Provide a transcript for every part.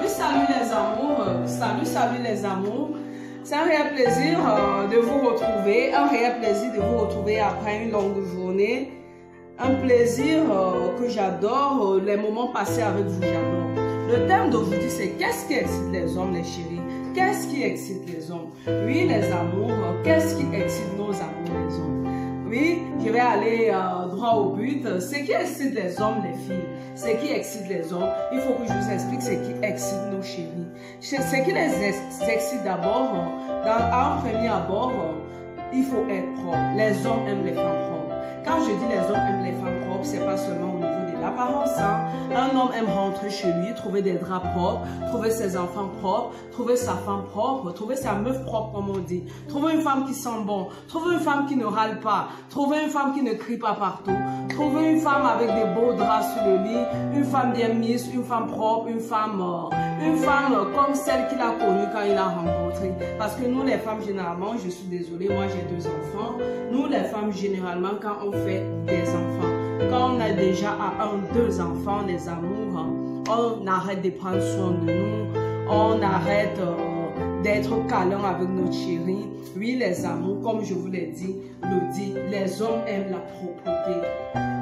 Salut les amours, salut les amours. C'est un réel plaisir de vous retrouver, un réel plaisir de vous retrouver après une longue journée. Un plaisir que j'adore, les moments passés avec vous, j'adore. Le thème d'aujourd'hui, c'est qu'est-ce qui excite les hommes, les chéris? Qu'est-ce qui excite les hommes? Oui, les amours, qu'est-ce qui excite nos amours, les hommes? Oui, je vais aller droit au but. Ce qui excite les hommes, les filles, ce qui excite les hommes, il faut que je vous explique ce qui excite nos chéris. Ce qui les excite d'abord, en premier abord, il faut être propre. Les hommes aiment les femmes propres. Quand je dis les hommes aiment les femmes propres, c'est pas seulement au niveau de l'apparence. Hein. Un homme aime rentrer chez lui, trouver des draps propres, trouver ses enfants propres, trouver sa femme propre, trouver sa meuf propre comme on dit. Trouver une femme qui sent bon, trouver une femme qui ne râle pas, trouver une femme qui ne crie pas partout, trouver une femme avec des beaux draps sur le lit, une femme bien mise, une femme propre, une femme comme celle qu'il a connue quand il l'a rencontrée. Parce que nous les femmes généralement, je suis désolée, moi j'ai 2 enfants, nous les femmes généralement quand on fait des enfants, quand on a déjà 2 enfants, les amours, on arrête de prendre soin de nous, on arrête d'être câlin avec notre chérie. Oui, les amours, comme je vous l'ai dit, les hommes aiment la propreté.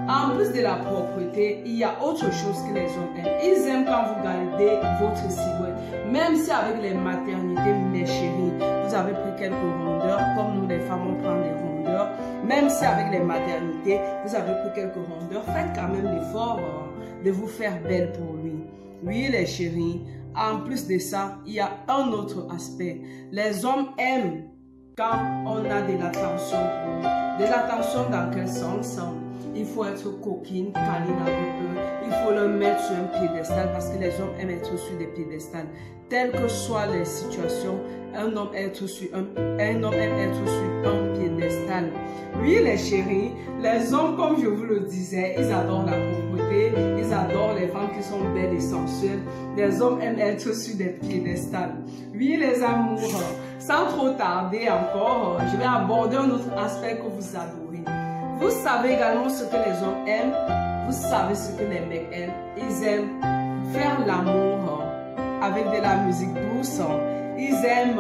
En plus de la propreté, il y a autre chose que les hommes aiment. Ils aiment quand vous gardez votre silhouette. Même si avec les maternités, mes chéris, vous avez pris quelques rondeurs, comme nous les femmes, on prend des rondeurs. Même si avec les maternités, vous avez pris quelques rondeurs, faites quand même l'effort de vous faire belle pour lui. Oui, les chéris, en plus de ça, il y a un autre aspect. Les hommes aiment quand on a de l'attention pour eux. De l'attention dans quel sens? Il faut être coquine, câline avec eux. Il faut le mettre sur un piédestal parce que les hommes aiment être sur des piédestals. Telles que soient les situations, un homme aime être sur un piédestal. Oui, les chéris, les hommes, comme je vous le disais, ils adorent la propreté, ils adorent les femmes qui sont belles et sensuelles. Les hommes aiment être sur des piédestals. Oui, les amours, sans trop tarder encore, je vais aborder un autre aspect que vous adorez. Vous savez également ce que les hommes aiment, vous savez ce que les mecs aiment. Ils aiment faire l'amour avec de la musique douce. Ils aiment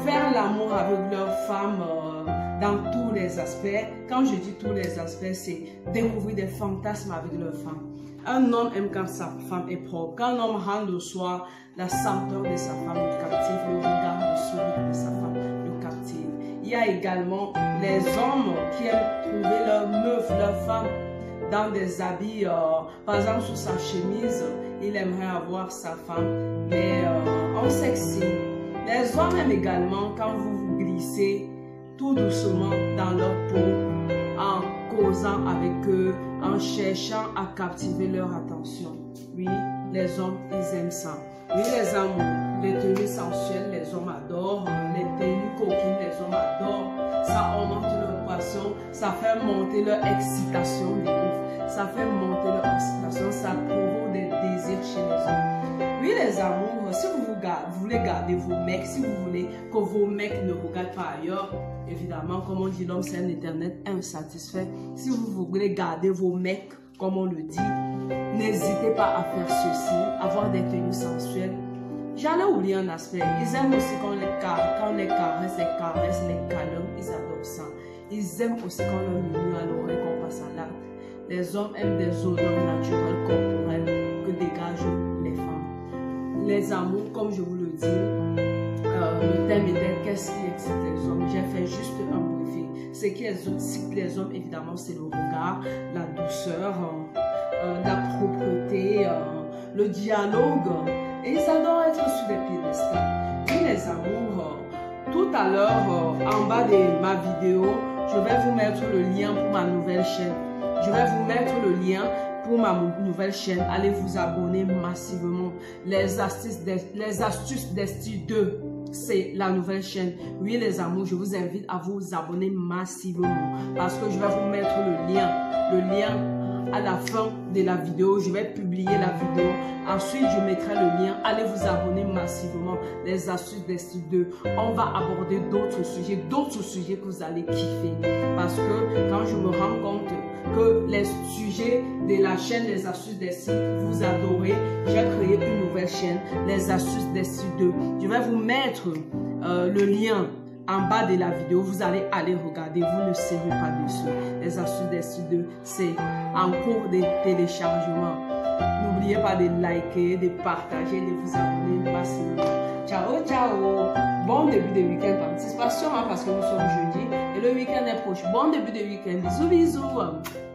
faire l'amour avec leur femme dans tous les aspects. Quand je dis tous les aspects, c'est découvrir des fantasmes avec leur femme. Un homme aime quand sa femme est propre. Quand un homme rentre le soir, la senteur de sa femme le captive, le regard, le sourire de sa femme le captive. Il y a également les hommes qui aiment trouver leur meuf, leur femme dans des habits, par exemple sous sa chemise, il aimerait avoir sa femme, mais en sexy. Les hommes aiment également quand vous vous glissez tout doucement dans leur peau, en causant avec eux, en cherchant à captiver leur attention. Oui, les hommes, ils aiment ça. Oui, les amours, les tenues sensuelles, les hommes adorent. Les tenues coquines, les hommes adorent. Ça augmente leur passion, ça fait monter leur excitation de ouf. Ça fait monter leur excitation, ça provoque des désirs chez les hommes. Oui, les amours, si vous voulez garder vos mecs, si vous voulez que vos mecs ne regardent pas ailleurs, évidemment, comme on dit, l'homme c'est un éternel insatisfait. Si vous voulez garder vos mecs, comme on le dit, n'hésitez pas à faire ceci, avoir des tenues sensuelles. J'allais oublier un aspect. Ils aiment aussi quand on les caresse, les câlins, ils adorent ça. Ils aiment aussi quand on leur murmure à l'oreille, qu'on passe à l'acte. Les hommes aiment des odeurs naturelles, corporelles que dégagent les femmes. Les amours, comme je vous le dis, le thème était qu'est-ce qui excite les hommes. J'ai fait juste un briefing. Ce qui excite les hommes, évidemment, c'est le regard, la douceur, la propreté, le dialogue. Et ils adorent être sur des piédestals. Oui, les amours, tout à l'heure, en bas de ma vidéo, je vais vous mettre le lien pour ma nouvelle chaîne. Je vais vous mettre le lien pour ma nouvelle chaîne. Allez vous abonner massivement. Les astuces d'Esti 2, c'est la nouvelle chaîne. Oui, les amours, je vous invite à vous abonner massivement parce que je vais vous mettre le lien. Le lien à la fin de la vidéo, je vais publier la vidéo. Ensuite, je mettrai le lien. Allez vous abonner massivement. Les astuces d'Esti 2. On va aborder d'autres sujets que vous allez kiffer. Parce que quand je me rends compte que les sujets de la chaîne des astuces d'Esti, vous adorez, j'ai créé une nouvelle chaîne, les astuces des styles 2. Je vais vous mettre le lien en bas de la vidéo. Vous allez aller regarder, vous ne serez pas dessus. Les astuces des styles 2, c'est en cours de téléchargement. N'oubliez pas de liker, de partager, de vous abonner massivement. Ciao, ciao. Bon début de week-end. Anticipation parce que nous sommes jeudi et le week-end est proche. Bon début de week-end. Bisous, bisous.